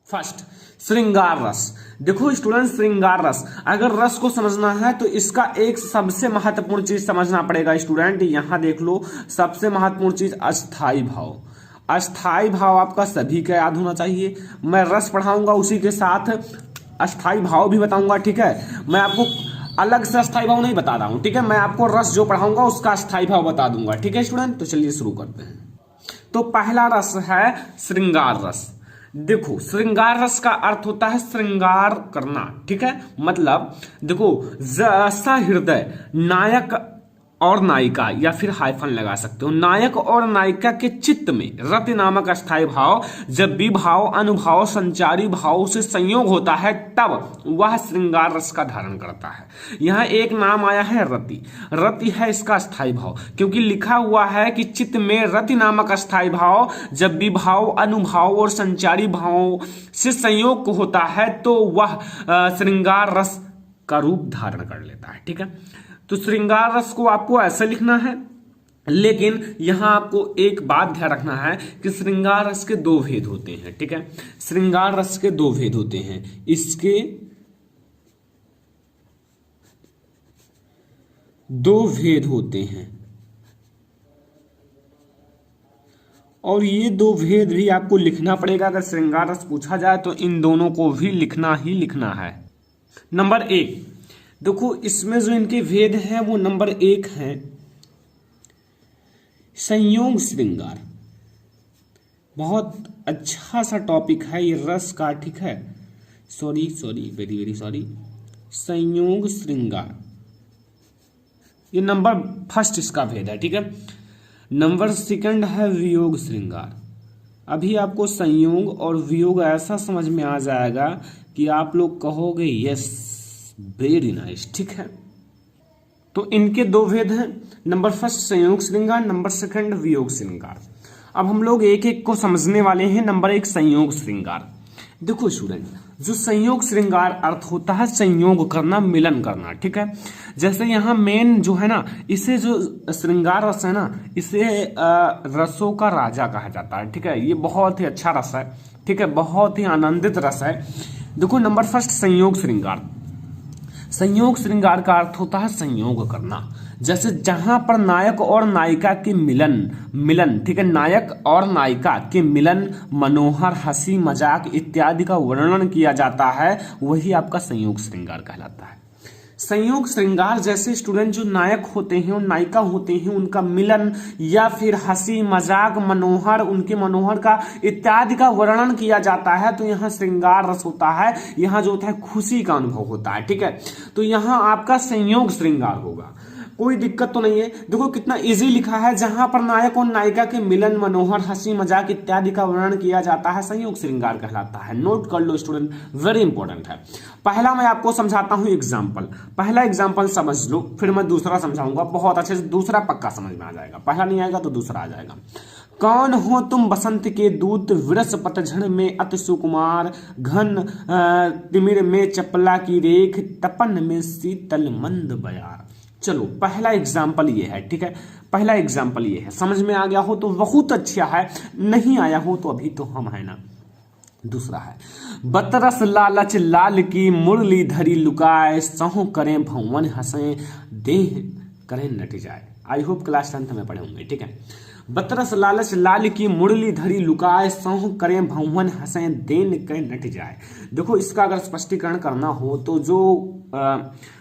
First, श्रृंगार रस। देखो स्टूडेंट, श्रृंगार रस, अगर रस को समझना है तो इसका एक सबसे महत्वपूर्ण चीज समझना पड़ेगा स्टूडेंट। यहां देख लो, सबसे महत्वपूर्ण चीज अस्थाई भाव। अस्थाई भाव आपका सभी का याद होना चाहिए। मैं रस पढ़ाऊंगा, उसी के साथ अस्थाई भाव भी बताऊंगा, ठीक है। मैं आपको अलग से अस्थाई भाव नहीं बता रहा हूं, ठीक है। मैं आपको रस जो पढ़ाऊंगा उसका अस्थाई भाव बता दूंगा, ठीक है स्टूडेंट। तो चलिए शुरू करते हैं। तो पहला रस है श्रृंगार रस। देखो, श्रृंगार रस का अर्थ होता है श्रृंगार करना, ठीक है। मतलब देखो, सहृदय नायक और नायिका, या फिर हाइफन लगा सकते हो, नायक और नायिका के चित्त में रति नामक अस्थाई भाव जब भी भाव अनुभाव संचारी भाव से संयोग होता है तब वह श्रृंगार रस का धारण करता है। यहां एक नाम आया है रति। रति है इसका अस्थाई भाव, क्योंकि लिखा हुआ है कि चित्त में रति नामक अस्थाई भाव जब भी भाव अनुभाव और संचारी भाव से संयोग होता है तो वह श्रृंगार रस का रूप धारण कर लेता है, ठीक है। तो श्रृंगार रस को आपको ऐसे लिखना है, लेकिन यहां आपको एक बात ध्यान रखना है कि श्रृंगार रस के दो भेद होते हैं, ठीक है। श्रृंगार रस के दो भेद होते हैं, इसके दो भेद होते हैं, और ये दो भेद भी आपको लिखना पड़ेगा। अगर श्रृंगार रस पूछा जाए तो इन दोनों को भी लिखना ही लिखना है। नंबर एक, देखो इसमें जो इनके भेद हैं वो नंबर एक है संयोग श्रृंगार। बहुत अच्छा सा टॉपिक है ये रस का, ठीक है। Sorry very very sorry. संयोग श्रृंगार, ये नंबर फर्स्ट इसका भेद है, ठीक है। नंबर सेकंड है वियोग श्रृंगार। अभी आपको संयोग और वियोग ऐसा समझ में आ जाएगा कि आप लोग कहोगे यस वेरी नाइस, ठीक है। तो इनके दो भेद हैं, नंबर फर्स्ट संयोग श्रृंगार, नंबर सेकंड वियोग श्रृंगार। अब हम लोग एक एक को समझने वाले हैं। नंबर एक, संयोग श्रृंगार। देखो स्टूडेंट, जो संयोग श्रृंगार अर्थ होता है संयोग करना, मिलन करना, ठीक है। जैसे यहाँ मेन जो है ना, इसे जो श्रृंगार रस है ना, इसे रसों का राजा कहा जाता है, ठीक है। ये बहुत ही अच्छा रस है, ठीक है, बहुत ही आनंदित रस है। देखो नंबर फर्स्ट संयोग श्रृंगार। संयोग श्रृंगार का अर्थ होता है संयोग करना। जैसे जहां पर नायक और नायिका के मिलन, ठीक है, नायक और नायिका के मिलन, मनोहर, हंसी मजाक इत्यादि का वर्णन किया जाता है, वही आपका संयोग श्रृंगार कहलाता है। संयोग श्रृंगार जैसे स्टूडेंट जो नायक होते हैं और नायिका होते हैं, उनका मिलन या फिर हंसी मजाक मनोहर, उनके मनोहर का इत्यादि का वर्णन किया जाता है, तो यहाँ श्रृंगार रस होता है। यहाँ जो होता है खुशी का अनुभव होता है, ठीक है। तो यहाँ आपका संयोग श्रृंगार होगा, कोई दिक्कत तो नहीं है। देखो कितना इजी लिखा है, जहां पर नायक और नायिका के मिलन, मनोहर, हंसी मजाक इत्यादि का वर्णन किया जाता है, संयोग श्रृंगार कहलाता है। नोट कर लो स्टूडेंट, वेरी इंपॉर्टेंट है। पहला मैं आपको समझाता हूं एग्जाम्पल। पहला एग्जाम्पल समझ लो, फिर मैं दूसरा समझाऊंगा बहुत अच्छे से। दूसरा पक्का समझ में आ जाएगा, पहला नहीं आएगा तो दूसरा आ जाएगा। कौन हो तुम बसंत के दूत, विरस पतझड़ में अति सुकुमार, घन तिमिर में चपला की रेख, तपन में शीतल मंद बयार। चलो पहला एग्जाम्पल ये है, ठीक है। पहला एग्जाम्पल ये है, समझ में आ गया हो तो बहुत अच्छा है, नहीं आया हो तो अभी तो हम है ना। दूसरा है, बतरस लालच लाल की मुरली धरी लुकाए, सहो करें भवन हंसे, देह करें नट जाए। आई होप क्लास 10th में पढ़े होंगे, ठीक है। बतरस लालच लाल की मुरली धरी लुकाए, सौह करें भवन हंसे, देन के नट जाए। देखो इसका अगर स्पष्टीकरण करना हो तो जो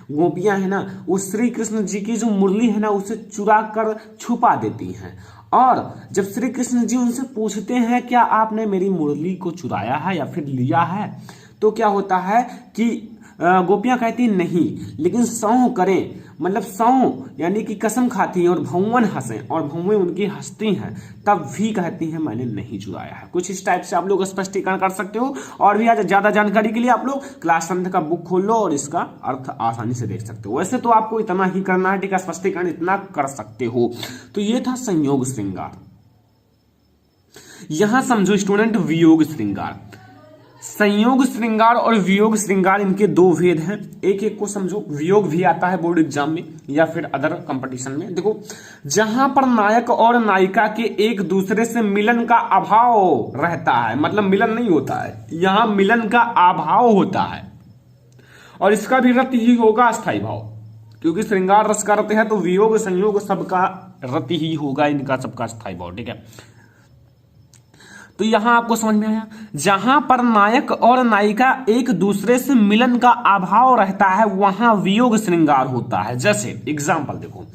गोपियां है ना, वो श्री कृष्ण जी की जो मुरली है ना उसे चुरा कर छुपा देती हैं, और जब श्री कृष्ण जी उनसे पूछते हैं क्या आपने मेरी मुरली को चुराया है या फिर लिया है, तो क्या होता है कि गोपियां कहती नहीं, लेकिन सौह करें मतलब सौह यानी कि कसम खाती हैं, और भवन हंसें और भवन उनकी हंसती हैं, तब भी कहती हैं मैंने नहीं चुराया है। कुछ इस टाइप से आप लोग स्पष्टीकरण कर सकते हो। और भी आज ज्यादा जानकारी के लिए आप लोग क्लास 10th का बुक खोल लो और इसका अर्थ आसानी से देख सकते हो। वैसे तो आपको इतना ही करना है, ठीक है, स्पष्टीकरण इतना कर सकते हो। तो ये था संयोग श्रृंगार। यहां समझो स्टूडेंट वियोग श्रृंगार। संयोग श्रृंगार और वियोग श्रृंगार, इनके दो भेद हैं, एक एक को समझो। वियोग भी आता है बोर्ड एग्जाम में या फिर अदर कंपटीशन में। देखो, जहां पर नायक और नायिका के एक दूसरे से मिलन का अभाव रहता है, मतलब मिलन नहीं होता है, यहां मिलन का अभाव होता है, और इसका भी रति ही होगा अस्थायी भाव, क्योंकि श्रृंगार रस का रति है, तो वियोग संयोग सबका रति ही होगा, इनका सबका अस्थायी भाव। ठीक है, तो यहां आपको समझ में आया, जहां पर नायक और नायिका एक दूसरे से मिलन का अभाव रहता है वहां वियोग श्रृंगार होता है। जैसे एग्जाम्पल देखो,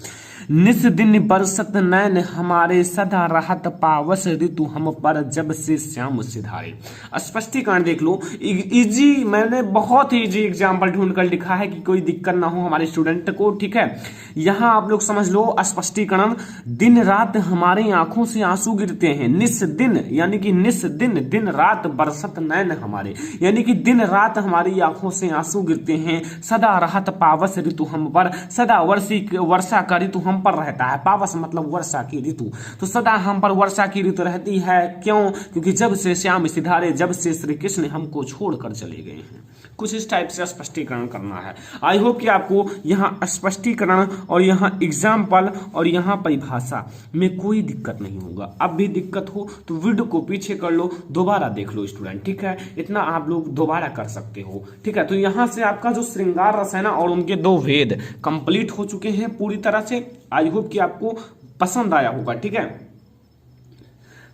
निस दिन बरसत नैन हमारे, सदा राहत पावस ऋतु हम पर, जब से श्याम सिधारे। स्पष्टीकरण देख लो, इजी, मैंने बहुत ही इजी एग्जाम्पल ढूंढ कर लिखा है कि कोई दिक्कत ना हो हमारे स्टूडेंट को। ठीक है, यहां आप लोग समझ लो स्पष्टीकरण, दिन रात हमारे आंखों से आंसू गिरते हैं, निस दिन यानी कि निस दिन, दिन रात बरसत नैन हमारे, यानी कि दिन रात हमारी आंखों से आंसू गिरते हैं, सदा राहत पावस ऋतु हम पर, सदा वर्षा का ऋतु हम पर रहता है। पावस मतलब वर्षा की ऋतु, तो सदा हम पर वर्षा की ऋतु रहती है। क्यों? क्योंकि जब से श्याम सिधारे, जब से श्री कृष्ण हमको छोड़कर चले गए हैं। कुछ इस टाइप से स्पष्टीकरण करना है। आई होप कि आपको यहाँ स्पष्टीकरण और यहाँ एग्जाम्पल और यहाँ परिभाषा में कोई दिक्कत नहीं होगा। अब भी दिक्कत हो तो वीडियो को पीछे कर लो, दोबारा देख लो स्टूडेंट। ठीक है, इतना आप लोग दोबारा कर सकते हो। ठीक है, तो यहाँ से आपका जो श्रृंगार रस है ना और उनके दो भेद कंप्लीट हो चुके हैं पूरी तरह से। आई होप कि आपको पसंद आया होगा। ठीक है,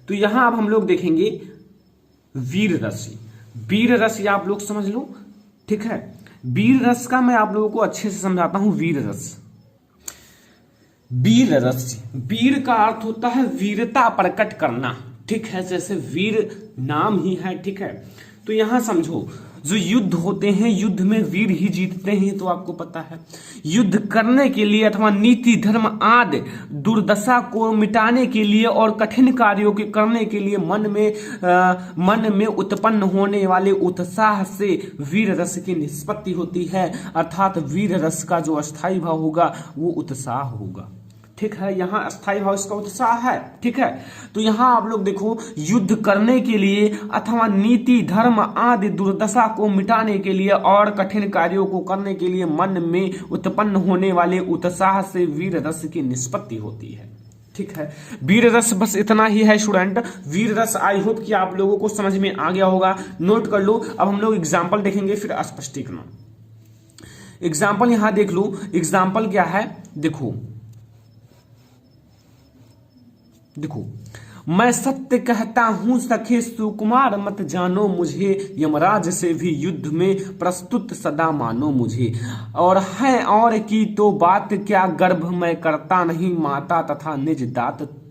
तो यहां अब हम लोग देखेंगे वीर रस। वीर रस ये आप लोग समझ लो। ठीक है, वीर रस का मैं आप लोगों को अच्छे से समझाता हूं। वीर रस, वीर रस, वीर का अर्थ होता है वीरता प्रकट करना। ठीक है, जैसे वीर नाम ही है। ठीक है, तो यहां समझो, जो युद्ध होते हैं, युद्ध में वीर ही जीतते हैं, तो आपको पता है। युद्ध करने के लिए अथवा नीति धर्म आदि दुर्दशा को मिटाने के लिए और कठिन कार्यों के करने के लिए मन में उत्पन्न होने वाले उत्साह से वीर रस की निष्पत्ति होती है। अर्थात वीर रस का जो अस्थायी भाव होगा वो उत्साह होगा। ठीक है, यहाँ अस्थायी भाव इसका उत्साह है। ठीक है, तो यहाँ आप लोग देखो, युद्ध करने के लिए अथवा नीति धर्म आदि दुर्दशा को मिटाने के लिए और कठिन कार्यों को करने के लिए मन में उत्पन्न होने वाले उत्साह से वीर रस की निष्पत्ति होती है। ठीक है, वीर रस बस इतना ही है स्टूडेंट। वीर रस आई होप कि आप लोगों को समझ में आ गया होगा। नोट कर लो। अब हम लोग एग्जाम्पल देखेंगे, फिर स्पष्टीकरण। एग्जाम्पल यहां देख लो। एग्जाम्पल क्या है, देखो, मैं सत्य कहता हूं सखे सुकुमार, मत जानो मुझे, यमराज से भी युद्ध में प्रस्तुत सदा मानो मुझे। और है और की तो बात क्या, गर्भ मैं करता नहीं, माता तथा निज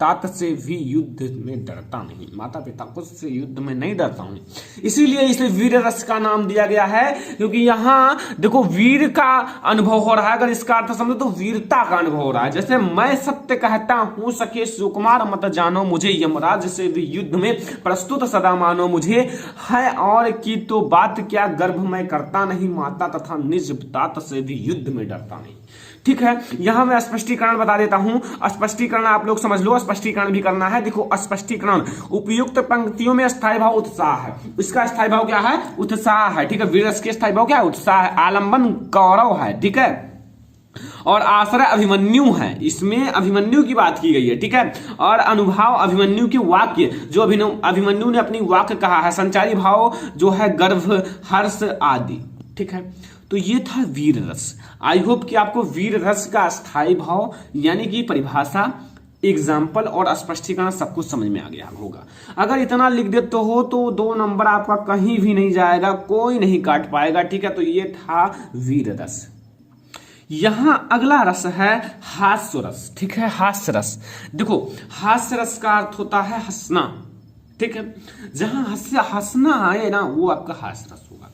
तात से भी युद्ध में डरता नहीं। माता पिता को से युद्ध में नहीं डरता हूं, इसीलिए इसे वीर रस का नाम दिया गया है। क्योंकि यहाँ देखो, वीर का अनुभव हो रहा है। अगर इसका अर्थ समझो तो वीरता का अनुभव हो रहा है। जैसे मैं सत्य कहता हूं सखे सुकुमार, मत जानो मुझे, यमराज से भी युद्ध में प्रस्तुत सदा मानो मुझे। है और की तो बात क्या, गर्भ मैं करता नहीं, माता तथा निज तात से भी युद्ध में डरता नहीं। ठीक है, यहां मैं स्पष्टीकरण बता देता हूं। स्पष्टीकरण आप लोग समझ लो, स्पष्टीकरण भी करना है। देखो, स्पष्टीकरण, उपयुक्त पंक्तियों में स्थायी भाव उत्साह है। इसका स्थायी भाव क्या है? उत्साह है। ठीक है, वीर रस के स्थायी भाव क्या है? उत्साह है। आलंबन कौरव है। ठीक है, और आश्रय अभिमन्यु है। इसमें अभिमन्यु की बात की गई है। ठीक है, और अनुभाव अभिमन्यु के वाक्य, जो अभिमन्यु ने अपनी वाक्य कहा है। संचारी भाव जो है गर्भ, हर्ष आदि। ठीक है, तो ये था वीर रस। आई होप कि आपको वीर रस का स्थायी भाव यानी कि परिभाषा, एग्जाम्पल और स्पष्टीकरण सब कुछ समझ में आ गया होगा। अगर इतना लिख देते हो तो 2 नंबर आपका कहीं भी नहीं जाएगा, कोई नहीं काट पाएगा। ठीक है, तो ये था वीर रस। यहां अगला रस है हास्य रस। ठीक है, हास्य रस। देखो, हास्य रस का अर्थ होता है हंसना। ठीक है, जहां हंसना है ना, वो आपका हास्य रस होगा।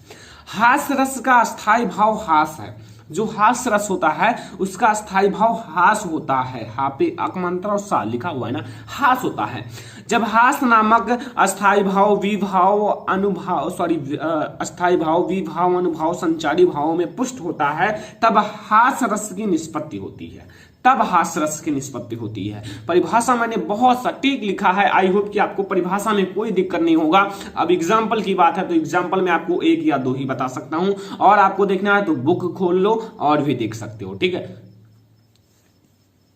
हास्य रस का स्थायी भाव हास है। जो हास्य रस होता है उसका स्थायी भाव हास होता है। हा पे अकमंत्र और सा लिखा हुआ है ना, हास होता है। जब हास नामक अस्थायी भाव विभाव अनुभाव अस्थायी भाव विभाव अनुभाव संचारी भावों में पुष्ट होता है, तब हास रस की निष्पत्ति होती है। तब हास्य रस की निष्पत्ति होती है। परिभाषा मैंने बहुत सटीक लिखा है, आई होप कि आपको परिभाषा में कोई दिक्कत नहीं होगा। अब एग्जाम्पल की बात है तो एग्जाम्पल में आपको 1 या 2 ही बता सकता हूं, और आपको देखना है तो बुक खोल लो और भी देख सकते हो, ठीक है।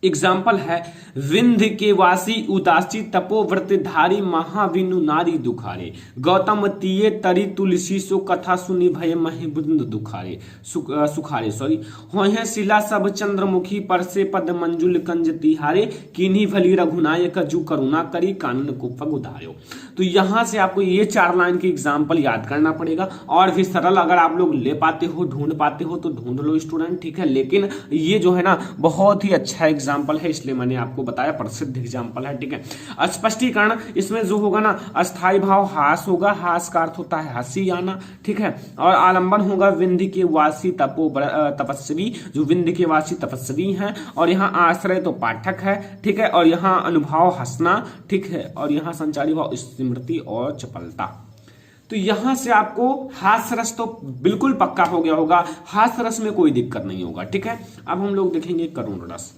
एग्जाम्पल है, विंध्य के वासी उदासी तपोव्रत धारी महाविनु नारी दुखारे, गौतम तीये तरी तुलसी सो कथा सुनी भय महे बुंद दुखारे सुखारे सॉरी होहे शिला सब चंद्रमुखी पर से पद मंजुल कंज तिहारे, किन्हीं भली रघुनायक जू करुणा करी कानन को पग उधार्यो। तो यहां से आपको ये 4 लाइन के एग्जाम्पल याद करना पड़ेगा, और भी सरल अगर आप लोग ले पाते हो, ढूंढ पाते हो तो ढूंढ लो स्टूडेंट, ठीक है। लेकिन ये जो है ना बहुत ही अच्छा एग्जाम्पल है, इसलिए मैंने आपको बताया, प्रसिद्ध एग्जाम्पल है, ठीक है। स्पष्टीकरण, इसमें जो होगा ना अस्थाई भाव हास होगा, हास का अर्थ होता है हंसी आना, ठीक है। और आलंबन होगा विंध्य के वासी तपस्वी, जो विंध्य के वासी तपस्वी हैं, और यहाँ आश्रय तो पाठक है, ठीक है। और यहाँ अनुभाव हंसना, ठीक है। और यहाँ संचारी भाव स्मृति और चपलता। तो यहां से आपको हास्य रस तो बिल्कुल पक्का हो गया होगा, हास्य रस में कोई दिक्कत नहीं होगा, ठीक है। अब हम लोग देखेंगे करुण रस।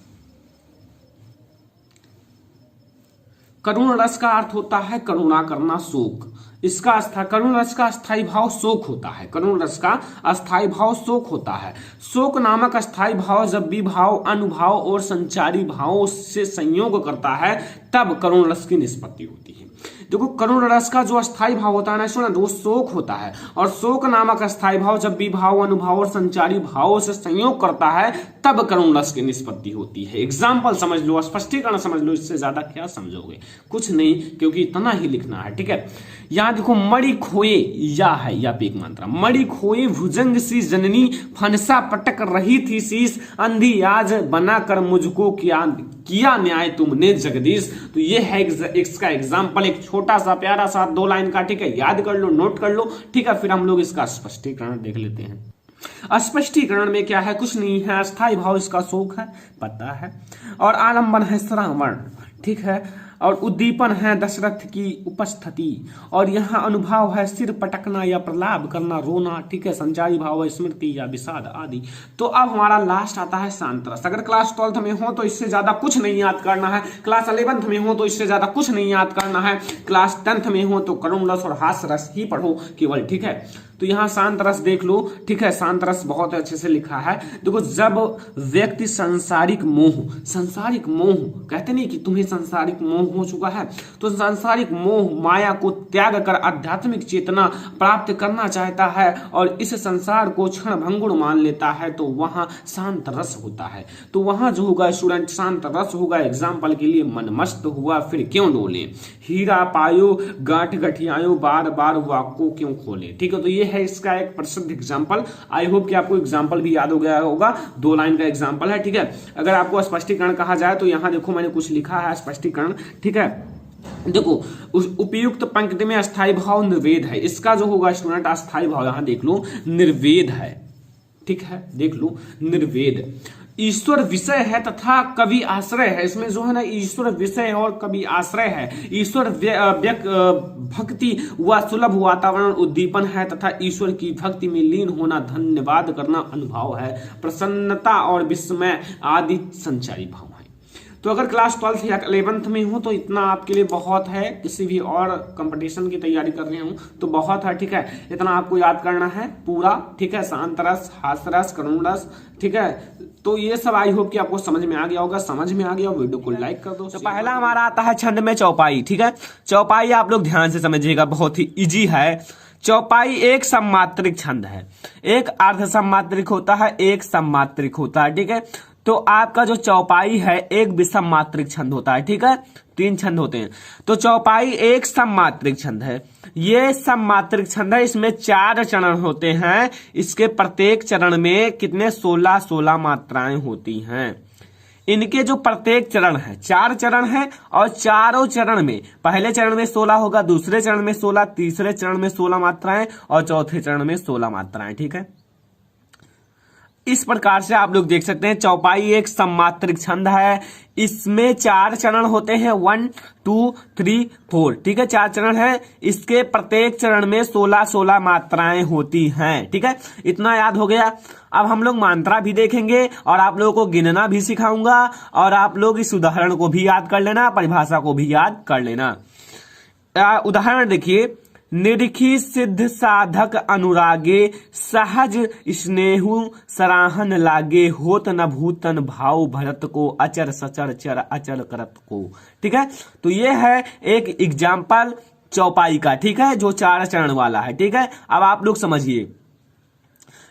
करुण रस का अर्थ होता है करुणा करना, शोक। इसका करुण रस का अस्थाई भाव शोक होता है। करुण रस का अस्थाई भाव शोक होता है। शोक नामक अस्थाई भाव जब विभाव, अनुभाव और संचारी भावों से संयोग करता है तब करुण रस की निष्पत्ति होती है। देखो करुण रस का जो अस्थाई भाव होता है ना स्टूडेंट, वो शोक होता है, और शोक नामक अस्थाई भाव जब विभाव, अनुभाव और संचारी भावों से संयोग करता है तब करुण रस की निष्पत्ति होती है। एग्जाम्पल समझ लो, स्पष्टीकरण समझ लो, इससे ज्यादा क्या समझोगे, कुछ नहीं, क्योंकि इतना ही लिखना है, ठीक है। यहां देखो मणि खोए, या है या पे एक मात्रा, मणि खोए भुजंग सी जननी, फनसा पटक रही थी शीश, अंधी आज बनाकर मुझको किया न्याय तुमने जगदीश। तो ये है इसका एग्जाम्पल, एक छोटा सा प्यारा सा 2 लाइन का, ठीक है। याद कर लो, नोट कर लो, ठीक है। फिर हम लोग इसका स्पष्टीकरण देख लेते हैं। स्पष्टीकरण में क्या है, कुछ नहीं है, अस्थाई भाव इसका शोक है, पता है, और आलंबन है श्रावण, ठीक है, और उद्दीपन है दशरथ की उपस्थिति, और यहाँ अनुभाव है सिर पटकना या प्रलाप करना, रोना, ठीक है। संचारी भाव है स्मृति या विषाद आदि। तो अब हमारा लास्ट आता है शांत रस। अगर क्लास 12th में हो तो इससे ज्यादा कुछ नहीं याद करना है, क्लास 11th में हो तो इससे ज्यादा कुछ नहीं याद करना है, क्लास 10th में हो तो करुण रस और हास्य रस ही पढ़ो केवल, ठीक है। तो यहाँ शांत रस देख लो, ठीक है। शांत रस बहुत अच्छे से लिखा है। देखो जब व्यक्ति सांसारिक मोह कहते नहीं कि तुम्हें सांसारिक मोह हो चुका है, तो सांसारिक मोह माया को त्याग कर आध्यात्मिक चेतना प्राप्त करना चाहता है और इस संसार को क्षण भंगुर मान लेता है, तो वहां शांत रस होता है। तो वहां जो होगा स्टूडेंट शांत रस होगा। एग्जाम्पल के लिए मन मस्त हुआ फिर क्यों डोले, हीरा पायो गांठ गठियायो बार बार वाको क्यों खोले, ठीक है। तो ये है इसका एक प्रसिद्ध एग्जाम्पल। आई होप कि आपको एग्जाम्पल भी याद हो गया होगा, 2 लाइन का एग्जाम्पल है, ठीक है। अगर आपको स्पष्टीकरण कहा जाए तो यहां देखो मैंने कुछ लिखा है स्पष्टीकरण, ठीक है। देखो उपयुक्त पंक्ति में अस्थाई भाव निर्वेद है, इसका जो होगा स्टूडेंट अस्थाई भाव यहां देख लो निर्वेद है, ठीक है। देख लो निर्वेद ईश्वर विषय है तथा कवि आश्रय है। इसमें जो है ना ईश्वर विषय और कवि आश्रय है। ईश्वर भक्ति व सुलभ वातावरण उद्दीपन है तथा ईश्वर की भक्ति में लीन होना धन्यवाद करना अनुभव है। प्रसन्नता और विस्मय आदि संचारी भाव है। तो अगर क्लास 12th या 11th में हो तो इतना आपके लिए बहुत है। किसी भी और कंपटीशन की तैयारी कर रहे हो तो बहुत है, ठीक है। इतना आपको याद करना है पूरा, ठीक है। शांत रस, हास्य रस, करुण रस, ठीक है। तो ये सब आई होप कि आपको समझ में आ गया होगा। समझ में आ गया वीडियो को लाइक कर दो। तो पहला हमारा आता है छंद में चौपाई, ठीक है। चौपाई आप लोग ध्यान से समझिएगा, बहुत ही इजी है। चौपाई एक सममात्रिक छंद है, एक अर्ध सममात्रिक होता है, एक सममात्रिक होता है, ठीक है। तो आपका जो चौपाई है एक विषम मात्रिक छंद होता है, ठीक है। 3 छंद होते हैं, तो चौपाई एक सममात्रिक छंद है। ये सममात्रिक छंद है, इसमें 4 चरण होते हैं। इसके प्रत्येक चरण में कितने 16 मात्राएं होती हैं। इनके जो प्रत्येक चरण है 4 चरण है, और चारों चरण में पहले चरण में 16 होगा, दूसरे चरण में 16, तीसरे चरण में 16 मात्राएं और चौथे चरण में 16 मात्राएं, ठीक है। इस प्रकार से आप लोग देख सकते हैं चौपाई एक सम्मात्रिक छंद है। इसमें 4 चरण होते हैं, 1 2 3 4, ठीक है, 4 चरण है। इसके प्रत्येक चरण में 16-16 मात्राएं होती हैं, ठीक है, इतना याद हो गया। अब हम लोग मात्रा भी देखेंगे और आप लोगों को गिनना भी सिखाऊंगा और आप लोग इस उदाहरण को भी याद कर लेना, परिभाषा को भी याद कर लेना। उदाहरण देखिए, निरखी सिद्ध साधक अनुरागे सहज स्नेहु सराहन लागे होत न भूतन भाव भरत को अचर सचर चर अचल करत को, ठीक है। तो ये है एक एग्जाम्पल चौपाई का, ठीक है, जो 4 चरण वाला है, ठीक है। अब आप लोग समझिए,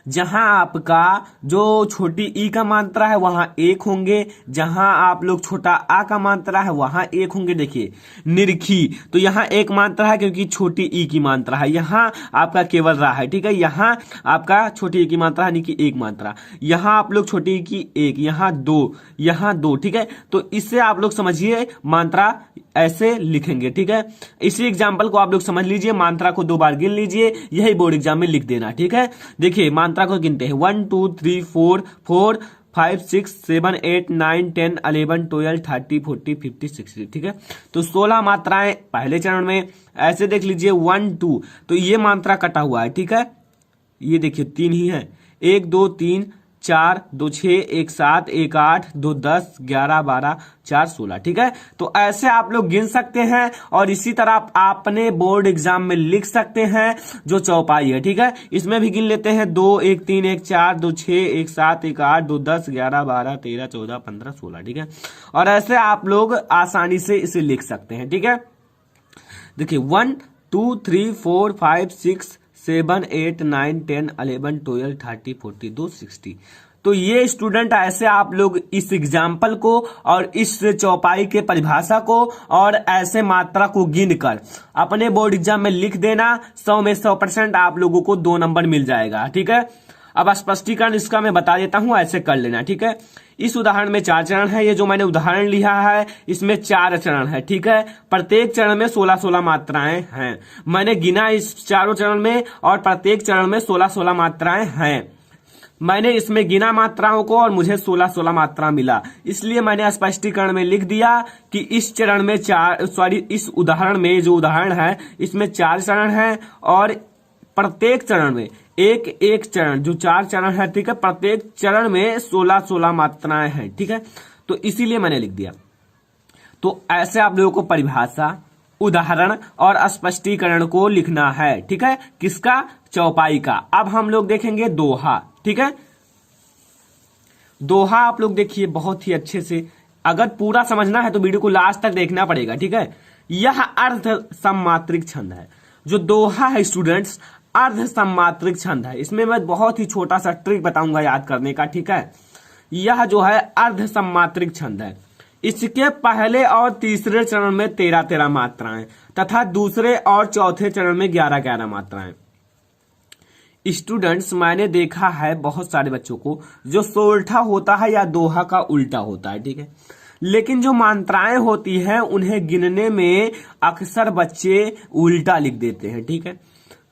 जहां आपका जो छोटी ई का मात्रा है वहां 1 होंगे, जहां आप लोग छोटा आ का मात्रा है वहां 1 होंगे। देखिए निरखी, तो यहाँ 1 मात्रा है क्योंकि छोटी ई की मात्रा है, यहाँ आपका केवल रा है, ठीक है, यहाँ आपका छोटी ई की मात्रा यानी कि 1 मात्रा, यहाँ आप लोग छोटी ई की 1, यहाँ 2, ठीक है। तो इससे आप लोग समझिए मात्रा ऐसे लिखेंगे, ठीक है। इसी एग्जाम्पल को आप लोग समझ लीजिए, मात्रा को 2 बार गिन लीजिए, यही बोर्ड एग्जाम में लिख देना, ठीक है। देखिए मात्रा को गिनते हैं 1 2 3 4 4 5 6 7 8 9 10 11 12 13 14 15 16, ठीक है। तो 16 मात्राएं पहले चरण में। ऐसे देख लीजिए 1 2, तो ये मात्रा कटा हुआ है, ठीक है, ये देखिए 3 ही है, 1 2 3 4 2 6 1 7 1 8 2 10 11 12 4 16, ठीक है। तो ऐसे आप लोग गिन सकते हैं और इसी तरह आप अपने बोर्ड एग्जाम में लिख सकते हैं जो चौपाई है, ठीक है। इसमें भी गिन लेते हैं 2 1 3 1 4 2 6 1 7 1 8 2 10 11 12 13 14 15 16, ठीक है। और ऐसे आप लोग आसानी से इसे लिख सकते हैं, ठीक है। देखिए 1 2 3 4 5 6 7 8 9 10 11 12 13 42 60। तो ये स्टूडेंट ऐसे आप लोग इस एग्जाम्पल को और इस चौपाई के परिभाषा को और ऐसे मात्रा को गिनकर अपने बोर्ड एग्जाम में लिख देना, 100 में 100% आप लोगों को 2 नंबर मिल जाएगा, ठीक है। अब स्पष्टीकरण इसका मैं बता देता हूं, ऐसे कर लेना, ठीक है। इस उदाहरण में 4 चरण है, ये जो मैंने उदाहरण लिया है इसमें 4 चरण है, ठीक है। प्रत्येक चरण में 16-16 मात्राएं हैं। मैंने गिना इस चारों चरण में और प्रत्येक चरण में 16-16 मात्राएं हैं। मैंने इसमें गिना मात्राओं को और मुझे 16-16 मात्रा मिला, इसलिए मैंने स्पष्टीकरण में लिख दिया कि इस चरण में इस उदाहरण में जो उदाहरण है इसमें 4 चरण है और प्रत्येक चरण में एक चरण, जो 4 चरण है, ठीक है, प्रत्येक चरण में 16-16 मात्राएं हैं, ठीक है। तो इसीलिए मैंने लिख दिया। तो ऐसे आप लोगों को परिभाषा, उदाहरण और स्पष्टीकरण को लिखना है, ठीक है, किसका, चौपाई का। अब हम लोग देखेंगे दोहा, ठीक है। दोहा आप लोग देखिए बहुत ही अच्छे से, अगर पूरा समझना है तो वीडियो को लास्ट तक देखना पड़ेगा, ठीक है। यह अर्ध सम्मात्रिक छंद है। जो दोहा है स्टूडेंट्स, अर्ध सम्मात्रिक छंद है। इसमें मैं बहुत ही छोटा सा ट्रिक बताऊंगा याद करने का, ठीक है। यह जो है अर्ध सम्मात्रिक छंद है। इसके पहले और तीसरे चरण में 13-13 मात्राएं तथा दूसरे और चौथे चरण में 11-11 मात्राएं। स्टूडेंट्स, मैंने देखा है बहुत सारे बच्चों को जो सोल्ठा होता है या दोहा का उल्टा होता है, ठीक है, लेकिन जो मात्राएं होती हैं उन्हें गिनने में अक्सर बच्चे उल्टा लिख देते हैं, ठीक है।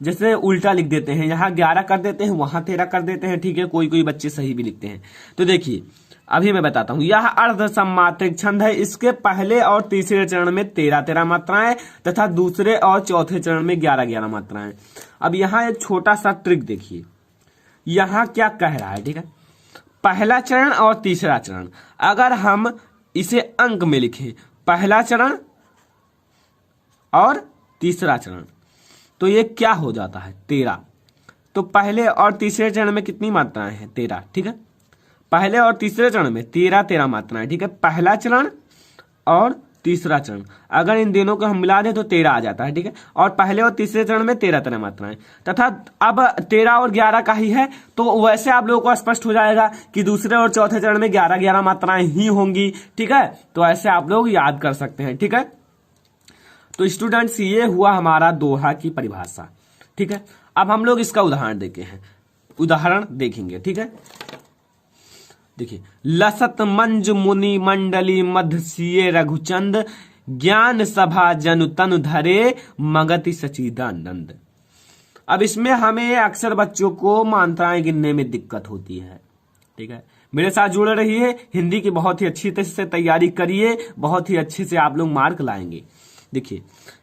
जैसे उल्टा लिख देते हैं, यहाँ 11 कर देते हैं, वहां 13 कर देते हैं, ठीक है। कोई कोई बच्चे सही भी लिखते हैं। तो देखिए अभी मैं बताता हूं, यह अर्ध सम्मात्रिक छंद है। इसके पहले और तीसरे चरण में 13-13 मात्राएं तथा दूसरे और चौथे चरण में 11-11 मात्राएं। अब यहाँ एक छोटा सा ट्रिक देखिए, यहाँ क्या कह रहा है, ठीक है। पहला चरण और तीसरा चरण, अगर हम इसे अंक में लिखें, पहला चरण और तीसरा चरण, तो ये क्या हो जाता है, 13। तो पहले और तीसरे चरण में कितनी मात्राएं हैं, 13, ठीक है। पहले और तीसरे चरण में 13-13 मात्राएं, ठीक है। पहला चरण और तीसरा चरण, अगर इन दोनों को हम मिला दें तो 13 आ जाता है, ठीक है। और पहले और तीसरे चरण में 13-13 मात्राएं तथा अब 13 और 11 का ही है, तो वैसे आप लोगों को स्पष्ट हो जाएगा कि दूसरे और चौथे चरण में 11-11 मात्राएं ही होंगी, ठीक है। तो ऐसे आप लोग याद कर सकते हैं, ठीक है। तो स्टूडेंट्स, ये हुआ हमारा दोहा की परिभाषा, ठीक है। अब हम लोग इसका उदाहरण देखेंगे, ठीक है। देखिए, लसत मंज मुनि मंडली मध्यसीय रघुचंद ज्ञान सभा जनु तनु धरे मगति सचिदानंद। अब इसमें हमें अक्सर बच्चों को मात्राएं गिनने में दिक्कत होती है, ठीक है, मेरे साथ जुड़े रहिए, हिंदी की बहुत ही अच्छी तरह से तैयारी करिए, बहुत ही अच्छे से आप लोग मार्क लाएंगे। देखिए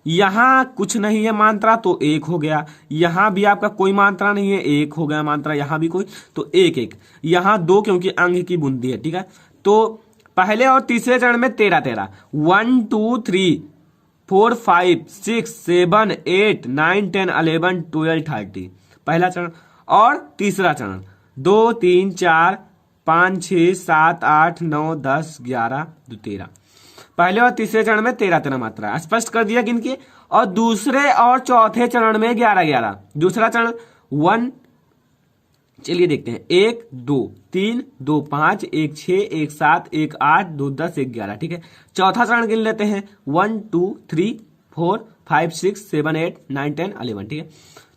यहां कुछ नहीं है मात्रा तो एक हो गया, यहां भी आपका कोई मात्रा नहीं है, एक हो गया मात्रा, यहां भी कोई, तो एक एक, यहां दो क्योंकि अंग की बूंदी है। ठीक है, तो पहले और तीसरे चरण में 13 13, 1 2 3 4 5 6 7 8 9 10 11 12 13 पहला चरण। और तीसरा चरण 2 3 4 5 6 7 8 9 10 11 13, पहले और तीसरे चरण में 13 13 मात्रा स्पष्ट कर दिया गिन के। और दूसरे और चौथे चरण में 11 11, दूसरा चरण 1, चलिए देखते हैं, 1 2 3 2 5 1 6 1 7 1 8 2 10 1 11। ठीक है, चौथा चरण गिन लेते हैं, 1 2 3 4 5 6 7 8 9 10 11। ठीक है,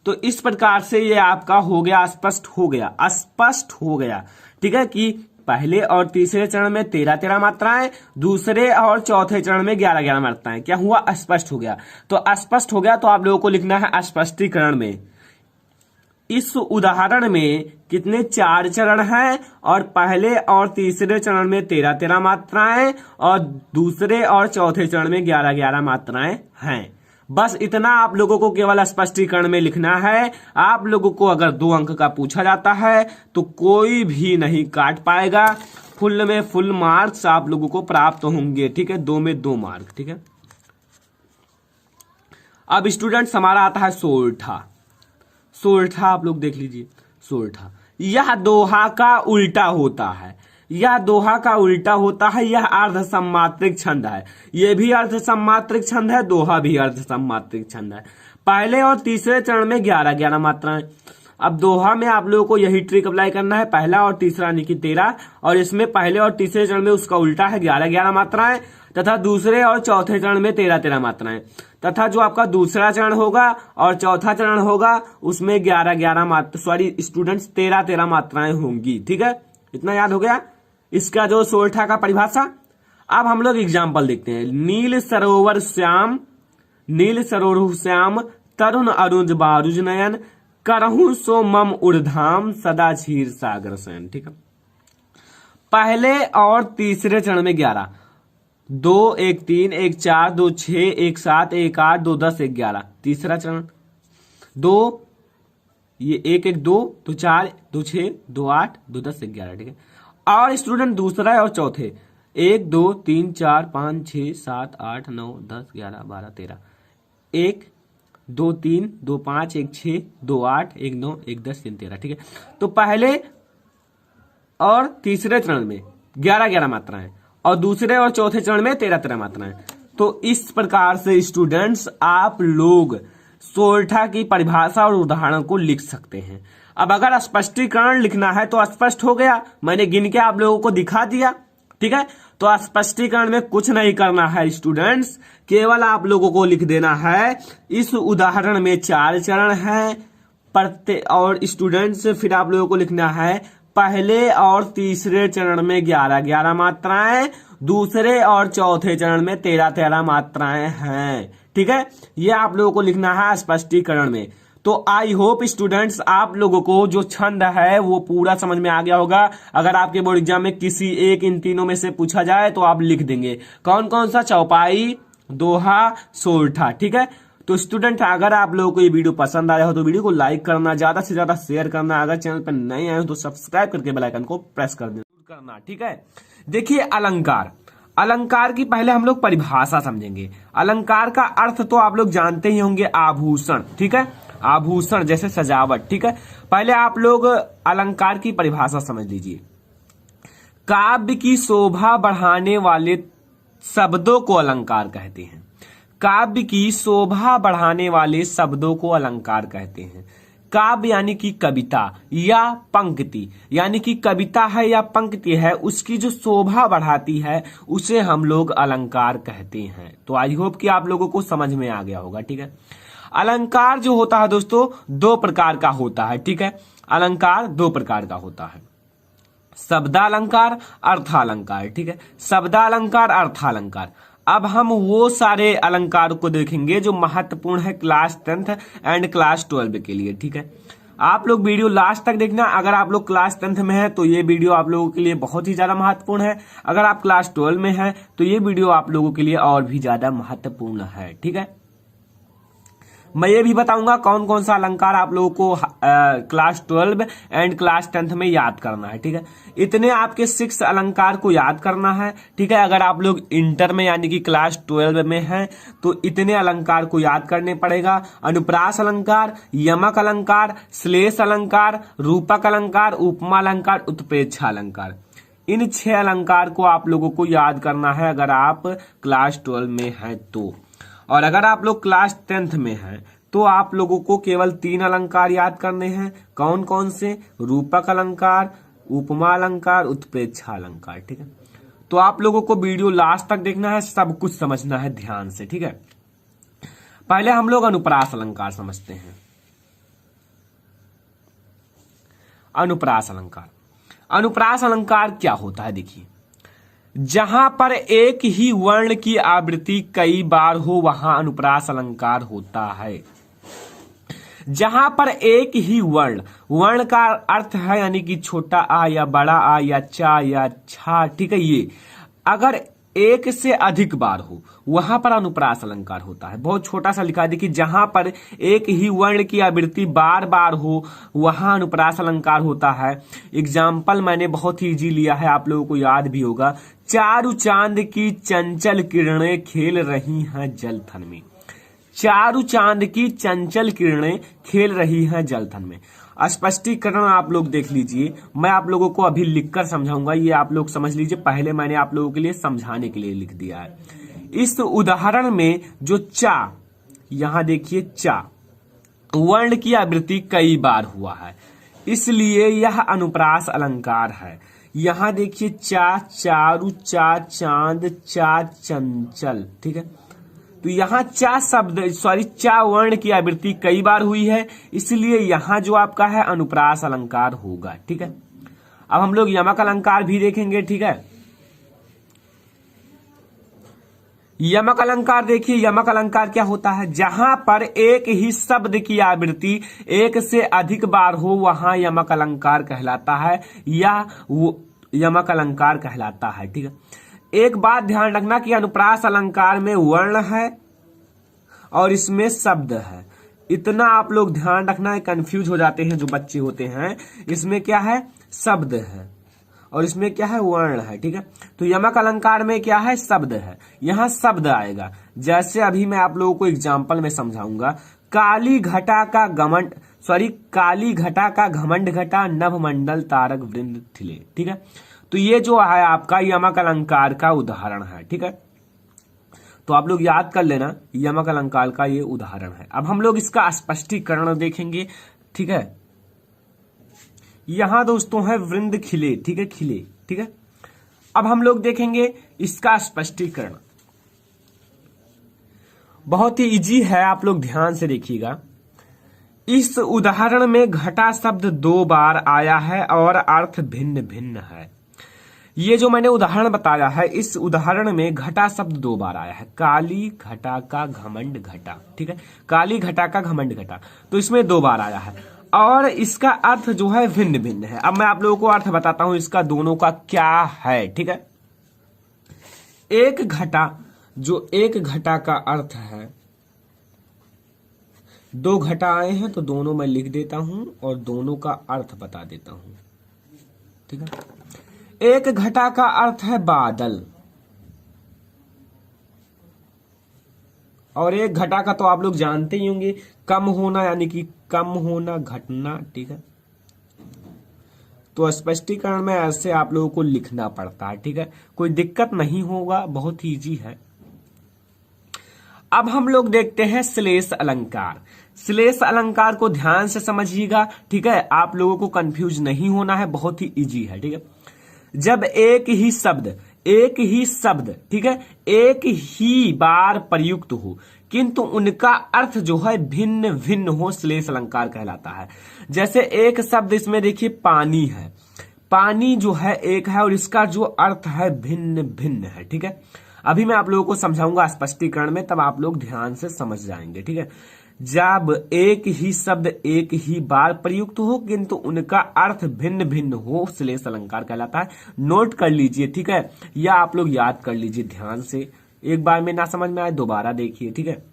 तो इस प्रकार से ये आपका हो गया, स्पष्ट हो गया, स्पष्ट हो गया। ठीक है, कि पहले और तीसरे चरण में 13 13 मात्राएं, दूसरे और चौथे चरण में 11 11 मात्राएं। क्या हुआ? स्पष्ट हो गया। तो स्पष्ट हो गया तो आप लोगों को लिखना है स्पष्टीकरण में। इस उदाहरण में कितने 4 चरण हैं और पहले और तीसरे चरण में 13 13 मात्राएं और दूसरे और चौथे चरण में 11 11 मात्राएं हैं। बस इतना आप लोगों को केवल स्पष्टीकरण में लिखना है। आप लोगों को अगर 2 अंक का पूछा जाता है तो कोई भी नहीं काट पाएगा, फुल में फुल मार्क्स आप लोगों को प्राप्त होंगे। ठीक है, 2 में 2 मार्क। ठीक है, अब स्टूडेंट्स हमारा आता है सोरठा। सोरठा आप लोग देख लीजिए, सोरठा यह दोहा का उल्टा होता है, यह दोहा का उल्टा होता है, यह अर्ध सम्मात्रिक छंद है, यह भी अर्ध सम्मात्रिक छंद है, दोहा भी अर्ध सम्मात्रिक छंद है। पहले और तीसरे चरण में 11 11 मात्राएं। अब दोहा में आप लोगों को यही ट्रिक अप्लाई करना है, पहला और तीसरा यानी कि 13, और इसमें पहले और तीसरे चरण में उसका उल्टा है 11 11 मात्राएं, तथा दूसरे और चौथे चरण में 13 13 मात्राएं, तथा जो आपका दूसरा चरण होगा और चौथा चरण होगा उसमें 11 11 मात्रा, सॉरी स्टूडेंट्स 13 13 मात्राएं होंगी। ठीक है, इतना याद हो गया इसका जो सोरठा का परिभाषा। अब हम लोग एग्जाम्पल देखते हैं। नील सरोवर श्याम, नील सरोवर श्याम, तरुण अरुज बारुज नयन, करहु सो मम उर्धाम, सदा क्षीर सागर शयन। ठीक है, पहले और तीसरे चरण में 11, 2 1 3 1 4 2 6 1 7 1 8 2 10 1 11। तीसरा चरण 2, ये 1 1 2 2 4 2 6 2 8 2 10 1 11। ठीक है, और स्टूडेंट दूसरा और चौथे 1 2 3 4 5 6 7 8 9 10 11 12 13, 1 2 3 2 5 1 6 2 8 1 9 1 10 3 13। ठीक है, तो पहले और तीसरे चरण में 11 11 मात्राएं और दूसरे और चौथे चरण में 13 13 मात्राएं। तो इस प्रकार से स्टूडेंट्स आप लोग सोरठा की परिभाषा और उदाहरण को लिख सकते हैं। अब अगर स्पष्टीकरण लिखना है तो स्पष्ट हो गया, मैंने गिन के आप लोगों को दिखा दिया। ठीक है, तो स्पष्टीकरण में कुछ नहीं करना है स्टूडेंट्स, केवल आप लोगों को लिख देना है इस उदाहरण में 4 चरण हैं प्रत्येक, और स्टूडेंट्स फिर आप लोगों को लिखना है पहले और तीसरे चरण में 11 11 मात्राएं, दूसरे और चौथे चरण में 13 13 मात्राएं हैं। ठीक है, ये आप लोगों को लिखना है स्पष्टीकरण में। तो आई होप स्टूडेंट्स आप लोगों को जो छंद है वो पूरा समझ में आ गया होगा। अगर आपके बोर्ड एग्जाम में किसी एक इन तीनों में से पूछा जाए तो आप लिख देंगे कौन कौन सा, चौपाई, दोहा, सोरठा। ठीक है, तो स्टूडेंट अगर आप लोगों को ये वीडियो पसंद आया हो तो वीडियो को लाइक करना, ज्यादा से ज्यादा शेयर करना, अगर चैनल पर नए आए हो तो सब्सक्राइब करके बेल आइकन को प्रेस कर देना। ठीक है, देखिए अलंकार, अलंकार की पहले हम लोग परिभाषा समझेंगे। अलंकार का अर्थ तो आप लोग जानते ही होंगे, आभूषण। ठीक है, आभूषण जैसे सजावट। ठीक है, पहले आप लोग अलंकार की परिभाषा समझ लीजिए। काव्य की शोभा बढ़ाने वाले शब्दों को अलंकार कहते हैं। काव्य की शोभा बढ़ाने वाले शब्दों को अलंकार कहते हैं। काव्य यानी कि कविता या पंक्ति, यानी कि कविता है या पंक्ति है, उसकी जो शोभा बढ़ाती है उसे हम लोग अलंकार कहते हैं। तो आई होप कि आप लोगों को समझ में आ गया होगा। ठीक है, अलंकार जो होता है दोस्तों 2 प्रकार का होता है। ठीक है, अलंकार 2 प्रकार का होता है, शब्दालंकार, अर्थालंकार। ठीक है, शब्दालंकार, अर्थालंकार। अब हम वो सारे अलंकार को देखेंगे जो महत्वपूर्ण है क्लास 10th एंड क्लास 12 के लिए। ठीक है, आप लोग वीडियो लास्ट तक देखना। अगर आप लोग क्लास 10th में हैं तो ये वीडियो आप लोगों के लिए बहुत ही ज्यादा महत्वपूर्ण है। अगर आप क्लास 12 में हैं तो ये वीडियो आप लोगों के लिए और भी ज्यादा महत्वपूर्ण है। ठीक है, मैं ये भी बताऊंगा कौन कौन सा अलंकार आप लोगों को क्लास 12 एंड क्लास 10th में याद करना है। ठीक है, इतने आपके 6 अलंकार को याद करना है। ठीक है, अगर आप लोग इंटर में यानी कि क्लास 12 में हैं तो इतने अलंकार को याद करने पड़ेगा। अनुप्रास अलंकार, यमक अलंकार, श्लेष अलंकार, रूपक अलंकार, उपमा अलंकार, उत्प्रेक्षा अलंकार, इन 6 अलंकार को आप लोगों को याद करना है अगर आप क्लास 12 में हैं तो। और अगर आप लोग क्लास 10th में हैं तो आप लोगों को केवल 3 अलंकार याद करने हैं। कौन कौन से? रूपक अलंकार, उपमा अलंकार, उत्प्रेक्षा अलंकार। ठीक है, तो आप लोगों को वीडियो लास्ट तक देखना है, सब कुछ समझना है ध्यान से। ठीक है, पहले हम लोग अनुप्रास अलंकार समझते हैं। अनुप्रास अलंकार, अनुप्रास अलंकार क्या होता है? देखिए, जहां पर एक ही वर्ण की आवृत्ति कई बार हो वहां अनुप्रास अलंकार होता है। जहां पर एक ही वर्ण का अर्थ है यानी कि छोटा आ या बड़ा आ या चा या छा, ठीक है, ये अगर एक से अधिक बार हो वहां पर अनुप्रास अलंकार होता है। बहुत छोटा सा लिखा है, देखिए, जहां पर एक ही वर्ण की आवृत्ति बार बार हो वहां अनुप्रास अलंकार होता है। एग्जाम्पल मैंने बहुत ही इजी लिया है, आप लोगों को याद भी होगा। चारु चांद की चंचल किरणें खेल रही हैं जलथन में। चारु चांद की चंचल किरणें खेल रही हैं जलथन में। स्पष्टीकरण आप लोग देख लीजिए, मैं आप लोगों को अभी लिखकर समझाऊंगा, ये आप लोग समझ लीजिए। पहले मैंने आप लोगों के लिए समझाने के लिए लिख दिया है। इस उदाहरण में जो चा, यहां देखिए चा वर्ण की आवृत्ति कई बार हुआ है, इसलिए यह अनुप्रास अलंकार है। यहां देखिए चा, चारु, चा चांद, चा चंचल। ठीक है, तो यहां चा वर्ण की आवृत्ति कई बार हुई है, इसलिए यहां जो आपका है अनुप्रास अलंकार होगा। ठीक है, अब हम लोग यमक अलंकार भी देखेंगे। ठीक है, यमक अलंकार देखिए, यमक अलंकार क्या होता है? जहां पर एक ही शब्द की आवृत्ति एक से अधिक बार हो वहां यमक अलंकार कहलाता है, या वो यमक अलंकार कहलाता है। ठीक है, एक बात ध्यान रखना कि अनुप्रास अलंकार में वर्ण है और इसमें शब्द है, इतना आप लोग ध्यान रखना है। कंफ्यूज हो जाते हैं जो बच्चे होते हैं, इसमें क्या है? शब्द है और इसमें क्या है? वर्ण है। ठीक है, तो यमक अलंकार में क्या है? शब्द है, यहां शब्द आएगा। जैसे अभी मैं आप लोगों को एग्जाम्पल में समझाऊंगा। काली घटा का घमंड घटा नभ मंडल तारक वृंद थिले। ठीक है, तो ये जो है आपका यमक अलंकार का उदाहरण है। ठीक है, तो आप लोग याद कर लेना, यमक अलंकार का ये उदाहरण है। अब हम लोग इसका स्पष्टीकरण देखेंगे। ठीक है, यहां दोस्तों है वृंद खिले। ठीक है, खिले। ठीक है, अब हम लोग देखेंगे इसका स्पष्टीकरण, बहुत ही इजी है, आप लोग ध्यान से देखिएगा। इस उदाहरण में घटा शब्द 2 बार आया है और अर्थ भिन्न भिन्न है। ये जो मैंने उदाहरण बताया है, इस उदाहरण में घटा शब्द 2 बार आया है। काली घटा का घमंड घटा। ठीक है, काली घटा का घमंड घटा, तो इसमें 2 बार आया है और इसका अर्थ जो है भिन्न भिन्न है। अब मैं आप लोगों को अर्थ बताता हूं इसका दोनों का क्या है। ठीक है, एक घटा का अर्थ है, 2 घटा आए हैं तो दोनों मैं लिख देता हूं और दोनों का अर्थ बता देता हूं। ठीक है, एक घटा का अर्थ है बादल और एक घटा का तो आप लोग जानते ही होंगे, कम होना यानी कि कम होना, घटना। ठीक है, तो स्पष्टीकरण में ऐसे आप लोगों को लिखना पड़ता है। ठीक है, कोई दिक्कत नहीं होगा, बहुत ही इजी है। अब हम लोग देखते हैं श्लेष अलंकार। श्लेष अलंकार को ध्यान से समझिएगा। ठीक है, आप लोगों को कंफ्यूज नहीं होना है, बहुत ही इजी है। ठीक है, जब एक ही शब्द ठीक है एक ही बार प्रयुक्त हो किंतु उनका अर्थ जो है भिन्न भिन्न हो, श्लेष अलंकार कहलाता है। जैसे एक शब्द इसमें देखिए पानी है, पानी जो है एक है और इसका जो अर्थ है भिन्न भिन्न है। ठीक है, अभी मैं आप लोगों को समझाऊंगा स्पष्टीकरण में, तब आप लोग ध्यान से समझ जाएंगे। ठीक है, जब एक ही शब्द एक ही बार प्रयुक्त हो किंतु उनका अर्थ भिन्न भिन्न हो, श्लेष अलंकार कहलाता है। नोट कर लीजिए, ठीक है, या आप लोग याद कर लीजिए ध्यान से। एक बार में ना समझ में आए दोबारा देखिए, ठीक है।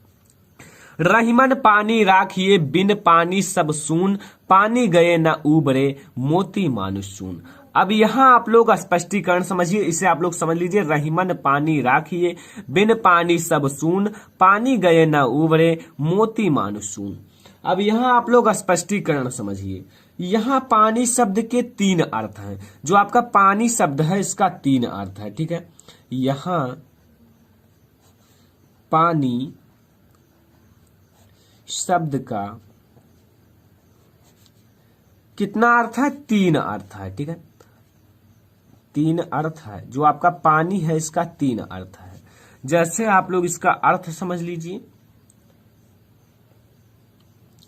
रहीमन पानी राखिए, बिन पानी सब सून, पानी गए न उबरे, मोती मानुष चून। अब यहां आप लोग स्पष्टीकरण समझिए, इसे आप लोग समझ लीजिए। रहीमन पानी राखिए, बिन पानी सब सून, पानी गए न उबरे, मोती मानुष चून। अब यहां आप लोग स्पष्टीकरण समझिए। यहां पानी शब्द के 3 अर्थ हैं। जो आपका पानी शब्द है इसका 3 अर्थ है, ठीक है। यहां पानी शब्द का कितना अर्थ है? 3 अर्थ है, ठीक है। 3 अर्थ है। जो आपका पानी है इसका 3 अर्थ है। जैसे आप लोग इसका अर्थ समझ लीजिए,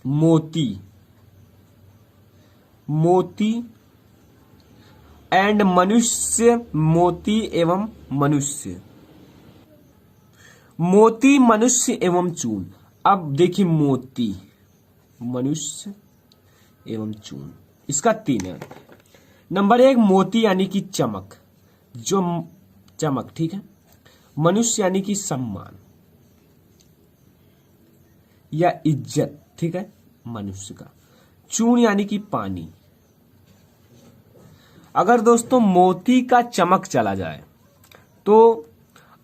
मोती, मोती एंड मनुष्य, मोती एवं मनुष्य, मोती मनुष्य एवं चून। अब देखिए मोती, मनुष्य एवं चून, इसका 3 अर्थ। नंबर 1 मोती यानी कि चमक, जो चमक, ठीक है। मनुष्य यानी कि सम्मान या इज्जत, ठीक है, मनुष्य का। चून यानी कि पानी। अगर दोस्तों मोती का चमक चला जाए तो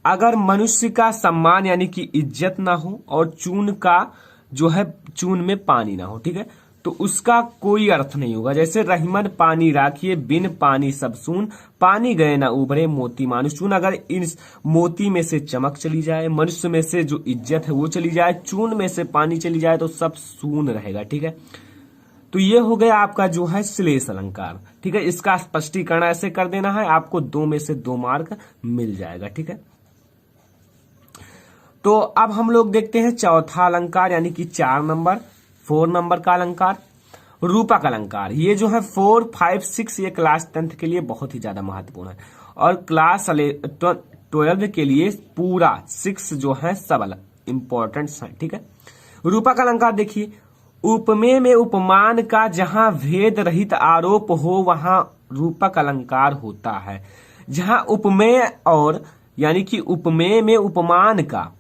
अगर मनुष्य का सम्मान यानी कि इज्जत ना हो और चून का जो है चून में पानी ना हो, ठीक है, तो उसका कोई अर्थ नहीं होगा। जैसे रहीमन पानी राखिए, बिन पानी सब सून, पानी गए ना उभरे, मोती मानुष चून। अगर इन मोती में से चमक चली जाए, मनुष्य में से जो इज्जत है वो चली जाए, चून में से पानी चली जाए तो सब सून रहेगा, ठीक है। तो ये हो गया आपका जो है श्लेष अलंकार, ठीक है। इसका स्पष्टीकरण ऐसे कर देना है, आपको 2 में से 2 मार्क मिल जाएगा, ठीक है। तो अब हम लोग देखते हैं चौथा अलंकार यानी कि 4 नंबर का अलंकार, रूपक अलंकार। ये जो है 4, 5, 6 ये क्लास 10th के लिए बहुत ही ज्यादा महत्वपूर्ण है और क्लास 12 के लिए पूरा 6 जो है सब अलग इंपॉर्टेंट है, ठीक है। रूपक अलंकार देखिए, उपमेय में उपमान का जहां भेद रहित आरोप हो वहां रूपक अलंकार होता है। जहां उपमेय और यानी कि उपमेय में उपमान का,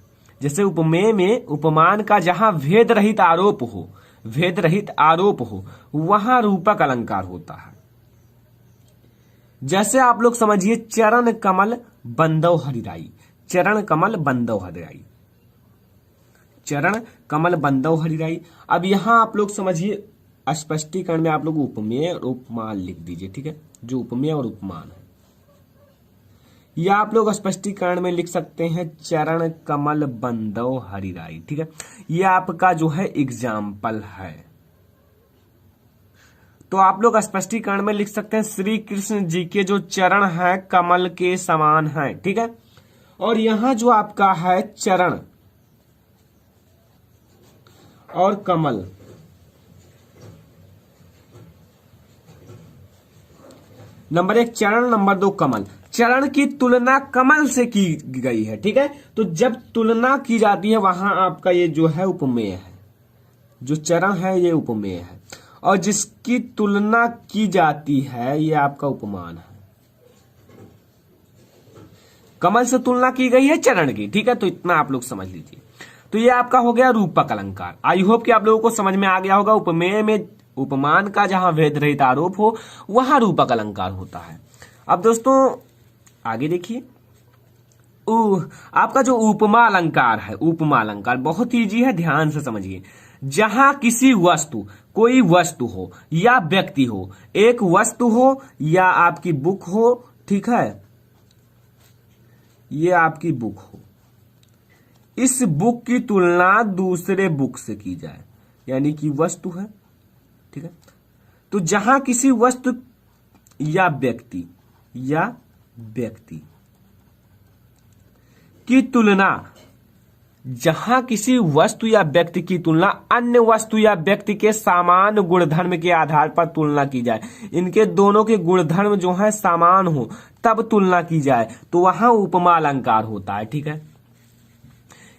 जैसे उपमेय में उपमान का जहां भेद रहित आरोप हो, भेद रहित आरोप हो वहां रूपक अलंकार होता है। जैसे आप लोग समझिए चरण कमल बंदव हरिराई, चरण कमल बंदव हरिराई, चरण कमल बंदव हरिराई। अब यहां आप लोग समझिए स्पष्टीकरण में आप लोग उपमेय और उपमान लिख दीजिए, ठीक है, जो उपमेय और उपमान है। या आप लोग स्पष्टीकरण में लिख सकते हैं चरण कमल बंदव हरिराई, ठीक है। ये आपका जो है एग्जाम्पल है। तो आप लोग स्पष्टीकरण में लिख सकते हैं श्री कृष्ण जी के जो चरण है कमल के समान है, ठीक है। और यहां जो आपका है चरण और कमल, नंबर 1 चरण, नंबर 2 कमल। चरण की तुलना कमल से की गई है, ठीक है। तो जब तुलना की जाती है वहां आपका ये जो है उपमेय है, जो चरण है ये उपमेय है और जिसकी तुलना की जाती है ये आपका उपमान है। कमल से तुलना की गई है चरण की, ठीक है। तो इतना आप लोग समझ लीजिए। तो ये आपका हो गया रूपक अलंकार। आई होप कि आप लोगों को समझ में आ गया होगा। उपमेय में उपमान का जहां भेद रहित आरोप हो वहां रूपक अलंकार होता है। अब दोस्तों आगे देखिए, आपका जो उपमा अलंकार है, उपमा अलंकार बहुत इजी है, ध्यान से समझिए। जहां किसी वस्तु, कोई वस्तु हो या व्यक्ति हो, एक वस्तु हो या आपकी बुक हो, ठीक है, ये आपकी बुक हो, इस बुक की तुलना दूसरे बुक से की जाए, यानी कि वस्तु है, ठीक है। तो जहां किसी वस्तु या व्यक्ति की तुलना, जहां किसी वस्तु या व्यक्ति की तुलना अन्य वस्तु या व्यक्ति के समान गुणधर्म के आधार पर तुलना की जाए, इनके दोनों के गुणधर्म जो है समान हो तब तुलना की जाए, तो वहां उपमा अलंकार होता है, ठीक है।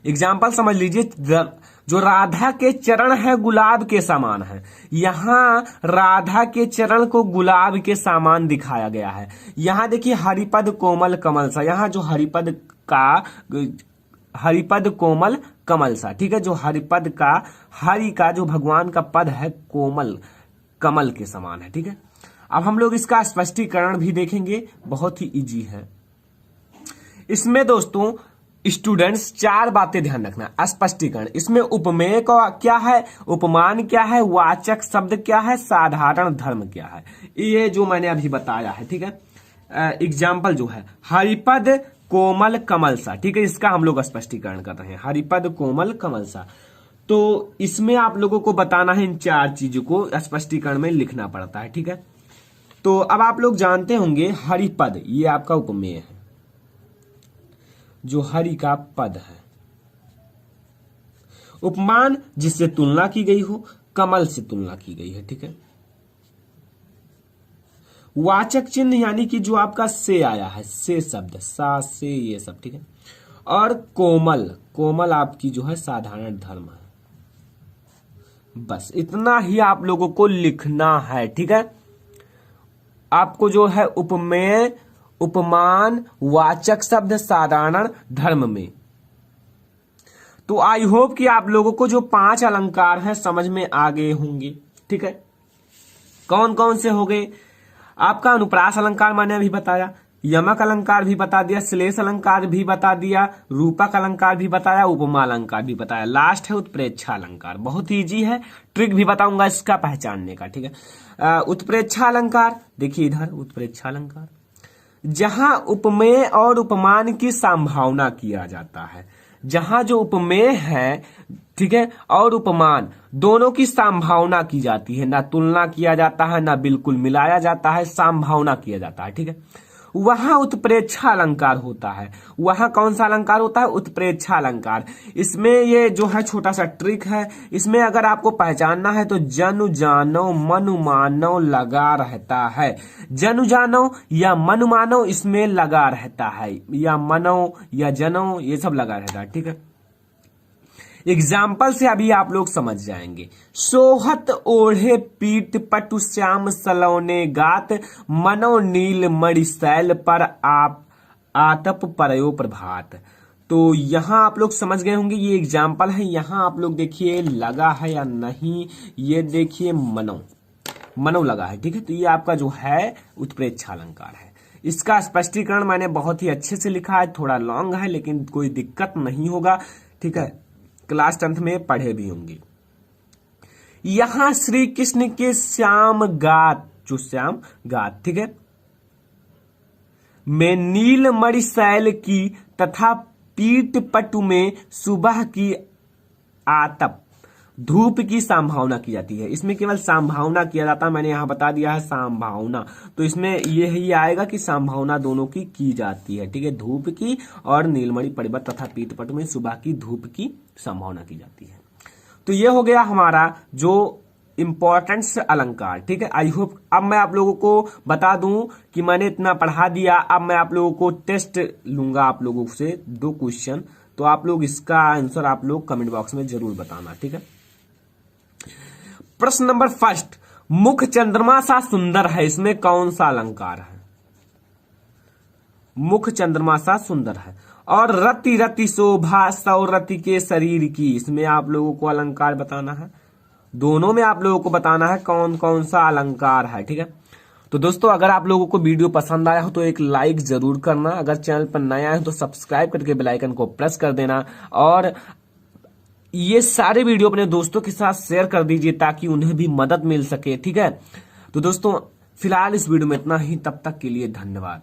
एग्जाम्पल समझ लीजिए, जो राधा के चरण है गुलाब के समान है, यहाँ राधा के चरण को गुलाब के समान दिखाया गया है। यहाँ देखिए हरिपद कोमल कमल सा, यहाँ जो हरिपद कोमल कमल सा, ठीक है, जो हरिपद का हरि का जो भगवान का पद है कोमल कमल के समान है, ठीक है। अब हम लोग इसका स्पष्टीकरण भी देखेंगे, बहुत ही इजी है। इसमें दोस्तों स्टूडेंट्स 4 बातें ध्यान रखना। स्पष्टीकरण, इसमें उपमेय का क्या है, उपमान क्या है, वाचक शब्द क्या है, साधारण धर्म क्या है, ये जो मैंने अभी बताया है, ठीक है। एग्जाम्पल जो है हरिपद कोमल कमल सा, ठीक है, इसका हम लोग स्पष्टीकरण कर रहे हैं। हरिपद कोमल कमल सा, तो इसमें आप लोगों को बताना है, इन 4 चीजों को स्पष्टीकरण में लिखना पड़ता है, ठीक है। तो अब आप लोग जानते होंगे हरिपद ये आपका उपमेय है, जो हरि का पद है। उपमान जिससे तुलना की गई हो, कमल से तुलना की गई है, ठीक है। वाचक चिन्ह यानी कि जो आपका से आया है, से शब्द, सा से ये सब, ठीक है। और कोमल, कोमल आपकी जो है साधारण धर्म है। बस इतना ही आप लोगों को लिखना है, ठीक है। आपको जो है उपमेय, उपमान, वाचक शब्द, साधारण धर्म में। तो आई होप कि आप लोगों को जो 5 अलंकार है समझ में आ गए होंगे, ठीक है। कौन कौन से हो गए? आपका अनुप्रास अलंकार मैंने अभी बताया, यमक अलंकार भी बता दिया, श्लेष अलंकार भी बता दिया, रूपक अलंकार भी बताया, उपमा अलंकार भी बताया। लास्ट है उत्प्रेक्षा अलंकार, बहुत इजी है, ट्रिक भी बताऊंगा इसका पहचानने का, ठीक है। उत्प्रेक्षा अलंकार देखिए इधर, उत्प्रेक्षा अलंकार जहां उपमेय और उपमान की संभावना किया जाता है, जहां जो उपमेय है, ठीक है, और उपमान दोनों की संभावना की जाती है, ना तुलना किया जाता है, ना बिल्कुल मिलाया जाता है, संभावना किया जाता है, ठीक है, वहां उत्प्रेक्षा अलंकार होता है। वहां कौन सा अलंकार होता है? उत्प्रेक्षा अलंकार। इसमें ये जो है छोटा सा ट्रिक है, इसमें अगर आपको पहचानना है तो जनु जानो मनु मानो लगा रहता है। जनु जानो या मनु मानो इसमें लगा रहता है, या मनो या जनो ये सब लगा रहता है, ठीक है। एग्जाम्पल से अभी आप लोग समझ जाएंगे। सोहत ओढ़े पीठ पटु श्याम सलौने गात, मनो नील मणिशैल पर आप आतप परयो प्रभात। तो यहां आप लोग समझ गए होंगे, ये एग्जाम्पल है। यहां आप लोग देखिए लगा है या नहीं, ये देखिए मनो लगा है, ठीक है। तो ये आपका जो है उत्प्रेक्षा अलंकार है। इसका स्पष्टीकरण मैंने बहुत ही अच्छे से लिखा है, थोड़ा लॉन्ग है लेकिन कोई दिक्कत नहीं होगा, ठीक है। क्लास 10th में पढ़े भी होंगे। यहां श्री कृष्ण के श्याम गात, जो श्याम गात, ठीक है, में नील मणिशैल की तथा पीठ पटु में सुबह की आतप धूप की संभावना की जाती है। इसमें केवल संभावना किया जाता है, मैंने यहां बता दिया है संभावना। तो इसमें यही आएगा कि संभावना दोनों की जाती है, ठीक है, धूप की और नीलमणि पर्वत तथा पीठ पटु में सुबह की धूप की संभावना की जाती है। तो ये हो गया हमारा जो इंपॉर्टेंट अलंकार, ठीक है। आई होप अब मैं आप लोगों को बता दूं कि मैंने इतना पढ़ा दिया। अब मैं आप लोगों को टेस्ट लूंगा आप लोगों से 2 क्वेश्चन, तो आप लोग इसका आंसर आप लोग कमेंट बॉक्स में जरूर बताना, ठीक है। प्रश्न नंबर 1, मुख चंद्रमा सा सुंदर है, इसमें कौन सा अलंकार है? मुख चंद्रमा सा सुंदर है। और रति रति शोभा सौ रति के शरीर की, इसमें आप लोगों को अलंकार बताना है। दोनों में आप लोगों को बताना है कौन कौन सा अलंकार है, ठीक है। तो दोस्तों अगर आप लोगों को वीडियो पसंद आया हो तो एक लाइक जरूर करना। अगर चैनल पर नया है तो सब्सक्राइब करके बेल आइकन को प्रेस कर देना, और ये सारे वीडियो अपने दोस्तों के साथ शेयर कर दीजिए ताकि उन्हें भी मदद मिल सके, ठीक है। तो दोस्तों फिलहाल इस वीडियो में इतना ही, तब तक के लिए धन्यवाद।